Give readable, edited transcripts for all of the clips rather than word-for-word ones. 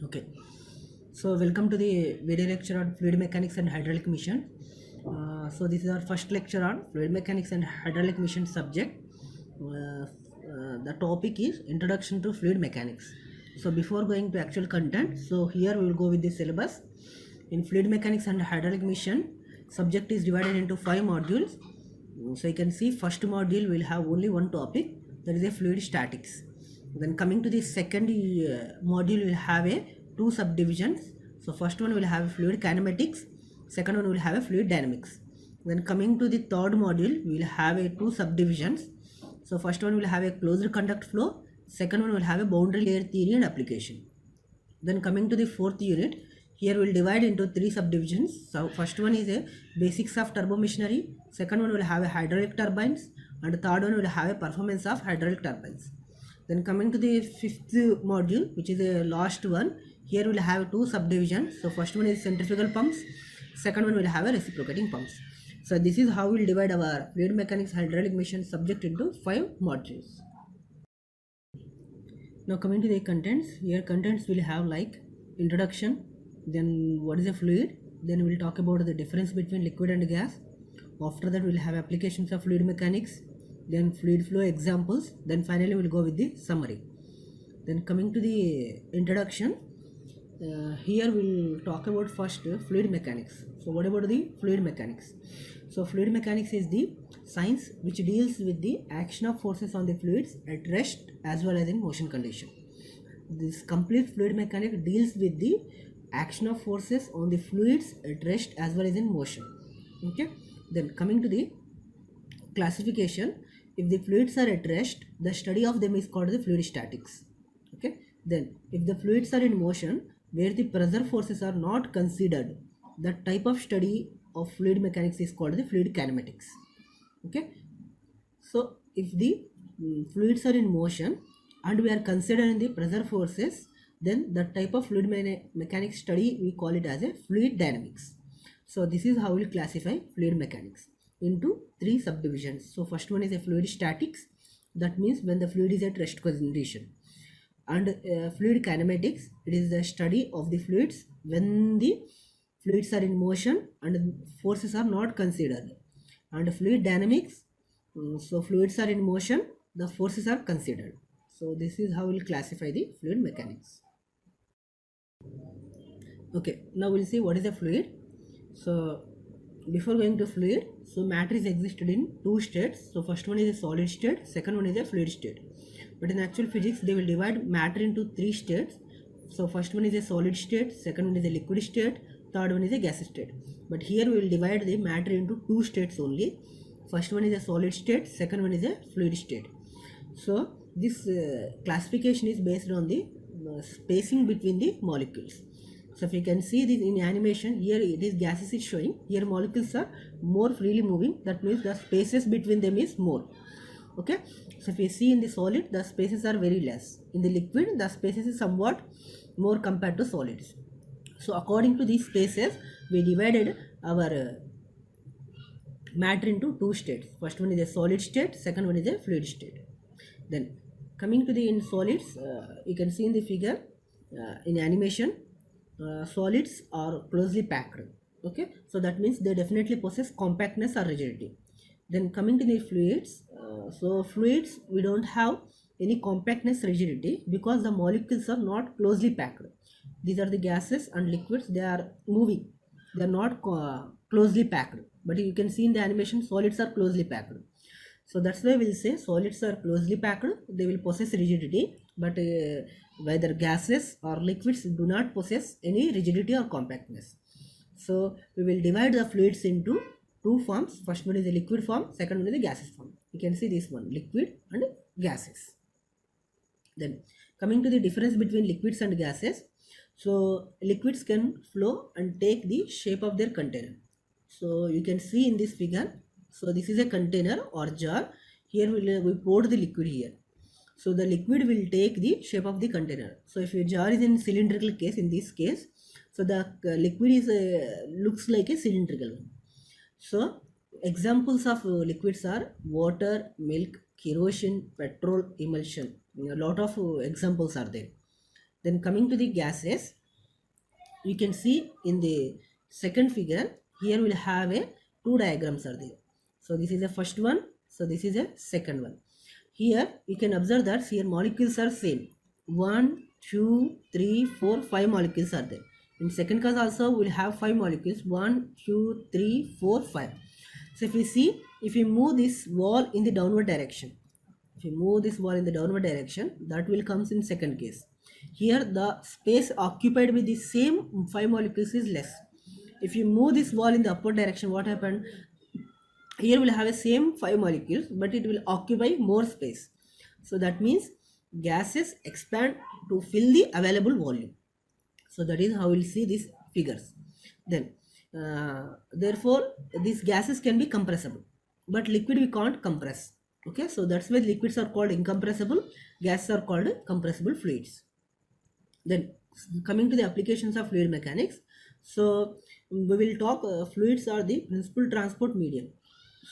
Okay, so welcome to the video lecture on fluid mechanics and hydraulic mission. So this is our first lecture on fluid mechanics and hydraulic mission subject. The topic is introduction to fluid mechanics. So before going to actual content, so here we will go with the syllabus. In fluid mechanics and hydraulic mission, subject is divided into 5 modules. So you can see first module will have only one topic, that is a fluid statics. Then coming to the second module will have a two subdivisions. So first one will have fluid kinematics, second one will have a fluid dynamics. Then coming to the third module we will have a two subdivisions. So first one will have a closed conduct flow, second one will have a boundary layer theory and application. Then coming to the fourth unit, here we will divide into three subdivisions. So first one is a basics of turbo machinery, second one will have a hydraulic turbines, and the third one will have a performance of hydraulic turbines. Then coming to the fifth module, which is the last one, here we will have two subdivisions. So first one is centrifugal pumps, second one will have a reciprocating pumps. So this is how we will divide our fluid mechanics hydraulic mission subject into 5 modules. Now coming to the contents, here contents will have like introduction, then what is a fluid, then we will talk about the difference between liquid and gas. After that we will have applications of fluid mechanics, then fluid flow examples, then finally we will go with the summary. Then coming to the introduction, here we will talk about first fluid mechanics. So what about the fluid mechanics? So fluid mechanics is the science which deals with the action of forces on the fluids at rest as well as in motion condition. This complete fluid mechanics deals with the action of forces on the fluids at rest as well as in motion. Okay, then coming to the classification, if the fluids are at rest, the study of them is called the fluid statics. Okay, then if the fluids are in motion where the pressure forces are not considered, that type of study of fluid mechanics is called the fluid kinematics. Okay, so if the fluids are in motion and we are considering the pressure forces, then the type of fluid mechanics study we call it as a fluid dynamics. So this is how we classify fluid mechanics into three subdivisions. So first one is a fluid statics, that means when the fluid is at rest condition. And fluid kinematics, it is the study of the fluids when the fluids are in motion and forces are not considered. And fluid dynamics, so fluids are in motion, the forces are considered. So this is how we'll classify the fluid mechanics. Okay, now we'll see what is a fluid. So before going to fluid, so matter is existed in two states. So first one is a solid state, second one is a fluid state. But in actual physics they will divide matter into three states. So first one is a solid state, second one is a liquid state, third one is a gas state. But here we will divide the matter into two states only. First one is a solid state, second one is a fluid state. So this classification is based on the spacing between the molecules. So if you can see this in animation, here it is gases is showing, here molecules are more freely moving, that means the spaces between them is more. Okay, so if you see in the solid, the spaces are very less. In the liquid, the spaces is somewhat more compared to solids. So according to these spaces, we divided our matter into two states. First one is a solid state, second one is a fluid state. Then coming to the in solids, you can see in the figure in animation, solids are closely packed. Okay, so that means they definitely possess compactness or rigidity. Then coming to the fluids, so fluids we don't have any compactness rigidity because the molecules are not closely packed. These are the gases and liquids, they are moving, they are not closely packed. But you can see in the animation solids are closely packed. So that's why we'll say solids are closely packed, they will possess rigidity, but whether gases or liquids do not possess any rigidity or compactness. So we will divide the fluids into two forms. First one is the liquid form, second one is the gaseous form. You can see this one, liquid and gases. Then coming to the difference between liquids and gases, so liquids can flow and take the shape of their container. So you can see in this figure, so this is a container or jar, here we poured the liquid here. So the liquid will take the shape of the container. So if your jar is in cylindrical case, in this case, so the liquid is looks like a cylindrical one. So examples of liquids are water, milk, kerosene, petrol, emulsion. A lot of examples are there. Then coming to the gases, you can see in the second figure, here we'll have a two diagrams are there. So this is the first one, so this is a second one. Here you can observe that here molecules are same, 1 2 3 4 5 molecules are there. In second case also we'll have 5 molecules, 1 2 3 4 5. So if we see, if we move this wall in the downward direction, if you move this wall in the downward direction, that will comes in second case. Here the space occupied with the same 5 molecules is less. If you move this wall in the upward direction, what happened? Here we'll have a same 5 molecules, but it will occupy more space. So that means gases expand to fill the available volume. So that is how we'll see these figures. Then therefore these gases can be compressible, but liquid we can't compress. Okay, so that's why liquids are called incompressible, gases are called compressible fluids. Then coming to the applications of fluid mechanics, so we will talk fluids are the principal transport medium.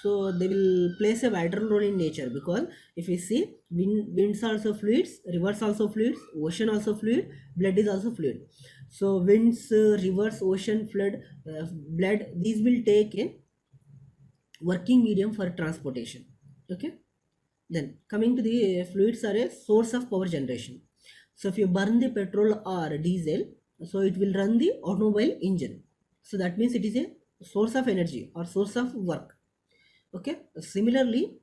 So they will place a vital role in nature, because if we see, winds are also fluids, rivers also fluids, ocean also fluid, blood is also fluid. So winds, rivers, ocean, flood, blood, these will take a working medium for transportation. Okay, then coming to the fluids are a source of power generation. So if you burn the petrol or diesel, so it will run the automobile engine. So that means it is a source of energy or source of work. Okay, similarly,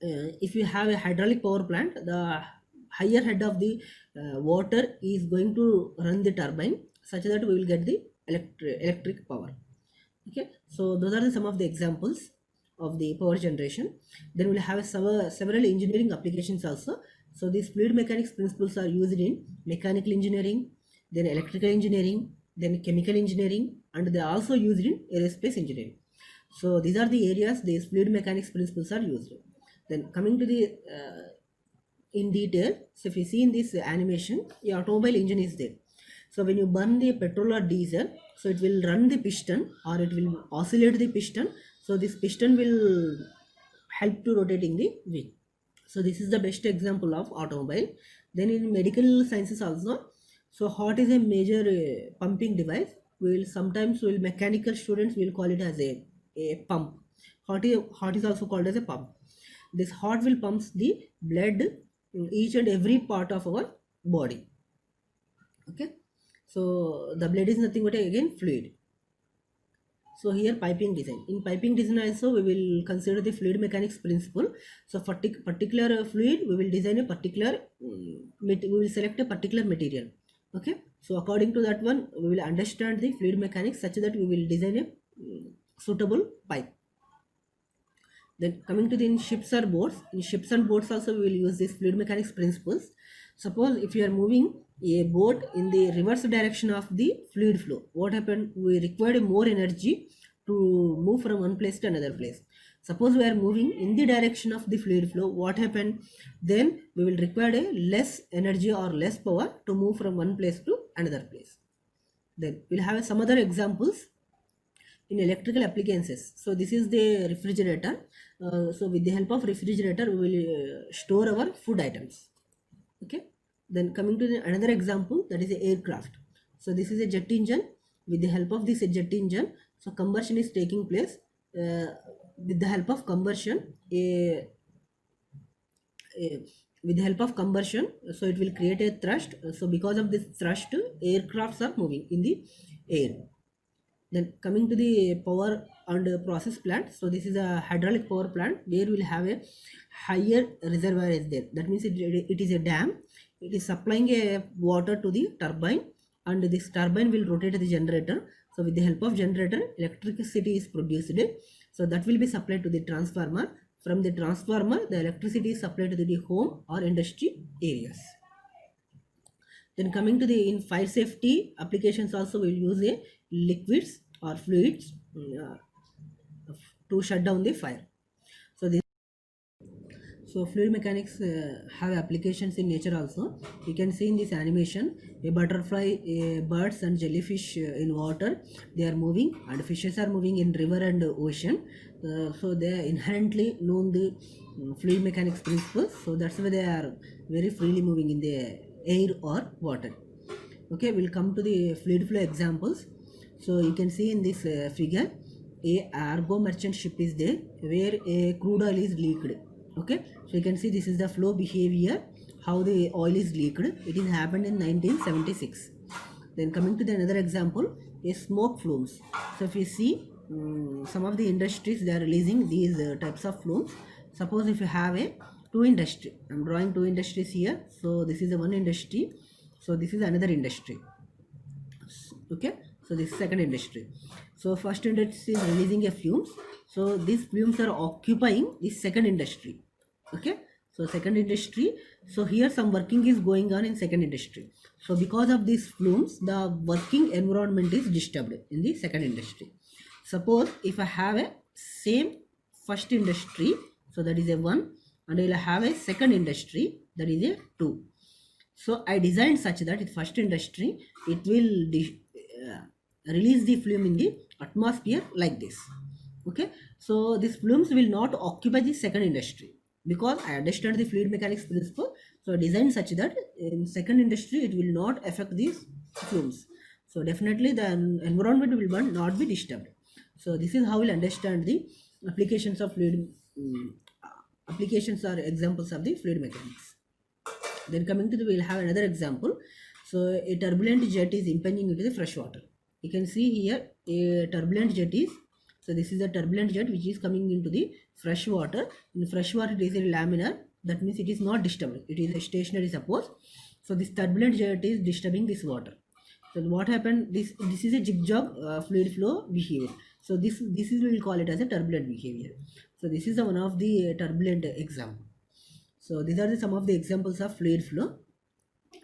if you have a hydraulic power plant, the higher head of the water is going to run the turbine, such that we will get the electric power. Okay, so those are some of the examples of the power generation. Then we'll have several engineering applications also. So these fluid mechanics principles are used in mechanical engineering, then electrical engineering, then chemical engineering, and they are also used in aerospace engineering. So these are the areas these fluid mechanics principles are used. Then coming to the in detail, so if you see in this animation, the automobile engine is there. So when you burn the petrol or diesel, so it will run the piston or it will oscillate the piston. So this piston will help to rotating the wheel. So this is the best example of automobile. Then in medical sciences also, so heart is a major pumping device. We will sometimes mechanical students will call it as a pump. Heart is also called as a pump. This heart will pumps the blood in each and every part of our body. Okay, so the blood is nothing but again fluid. So here piping design. In piping design also we will consider the fluid mechanics principle. So for particular fluid we will design a particular, we will select a particular material. Okay, so according to that one we will understand the fluid mechanics such that we will design a suitable pipe. Then coming to the in ships or boats, in ships and boats also we will use these fluid mechanics principles. Suppose if you are moving a boat in the reverse direction of the fluid flow, what happened? We required more energy to move from one place to another place. Suppose we are moving in the direction of the fluid flow, what happened? Then we will require a less energy or less power to move from one place to another place. Then we'll have some other examples in electrical appliances. So this is the refrigerator. So with the help of refrigerator we will store our food items. Okay, then coming to another example, that is a aircraft. So this is a jet engine. With the help of this jet engine, so combustion is taking place. With the help of combustion, with the help of combustion, so it will create a thrust. So because of this thrust, aircrafts are moving in the air. Then coming to the power and process plant, so this is a hydraulic power plant where we'll have a higher reservoir is there. That means it is a dam. It is supplying a water to the turbine, and this turbine will rotate the generator. So with the help of generator, electricity is produced. So that will be supplied to the transformer. From the transformer, the electricity is supplied to the home or industry areas. Then coming to the in fire safety applications also we will use a liquids or fluids to shut down the fire. So fluid mechanics have applications in nature also. You can see in this animation a butterfly, birds and jellyfish in water. They are moving, and fishes are moving in river and ocean. So they are inherently known the fluid mechanics principles. So that's why they are very freely moving in the air or water. Okay, we'll come to the fluid flow examples. So you can see in this figure, a cargo merchant ship is there where a crude oil is leaked. Okay, so you can see this is the flow behavior, how the oil is leaked. It is happened in 1976. Then coming to the another example is smoke flumes. So if you see some of the industries, they are releasing these types of flumes. Suppose if you have a two industry, I'm drawing two industries here. So this is the one industry, so this is another industry. Okay, so this is second industry. So first industry is releasing a fumes, so these fumes are occupying this second industry. Okay, so second industry, so here some working is going on in second industry. So because of these fumes, the working environment is disturbed in the second industry. Suppose if I have a same first industry, so that is a 1, and I will have a second industry, that is a 2. So I designed such that in first industry it will release the flume in the atmosphere like this. Okay, so these flumes will not occupy the second industry because I understand the fluid mechanics principle. So I designed such that in second industry it will not affect these flumes. So definitely the environment will not be disturbed. So this is how we'll understand the applications of fluid applications or examples of the fluid mechanics. Then coming to the, we'll have another example. So a turbulent jet is impinging into the fresh water. You can see here a turbulent jet is, so this is a turbulent jet which is coming into the fresh water. In fresh water it is a laminar, that means it is not disturbed, it is a stationary suppose. So this turbulent jet is disturbing this water. So what happened, this is a zigzag fluid flow behavior. So this is, we will call it as a turbulent behavior. So this is one of the turbulent example. So these are some of the examples of fluid flow.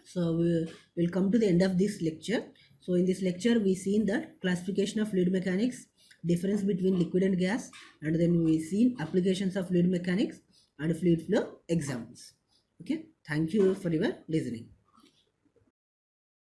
So we will come to the end of this lecture. So in this lecture we seen that classification of fluid mechanics, difference between liquid and gas, and then we seen applications of fluid mechanics and fluid flow examples. Okay, thank you for your listening.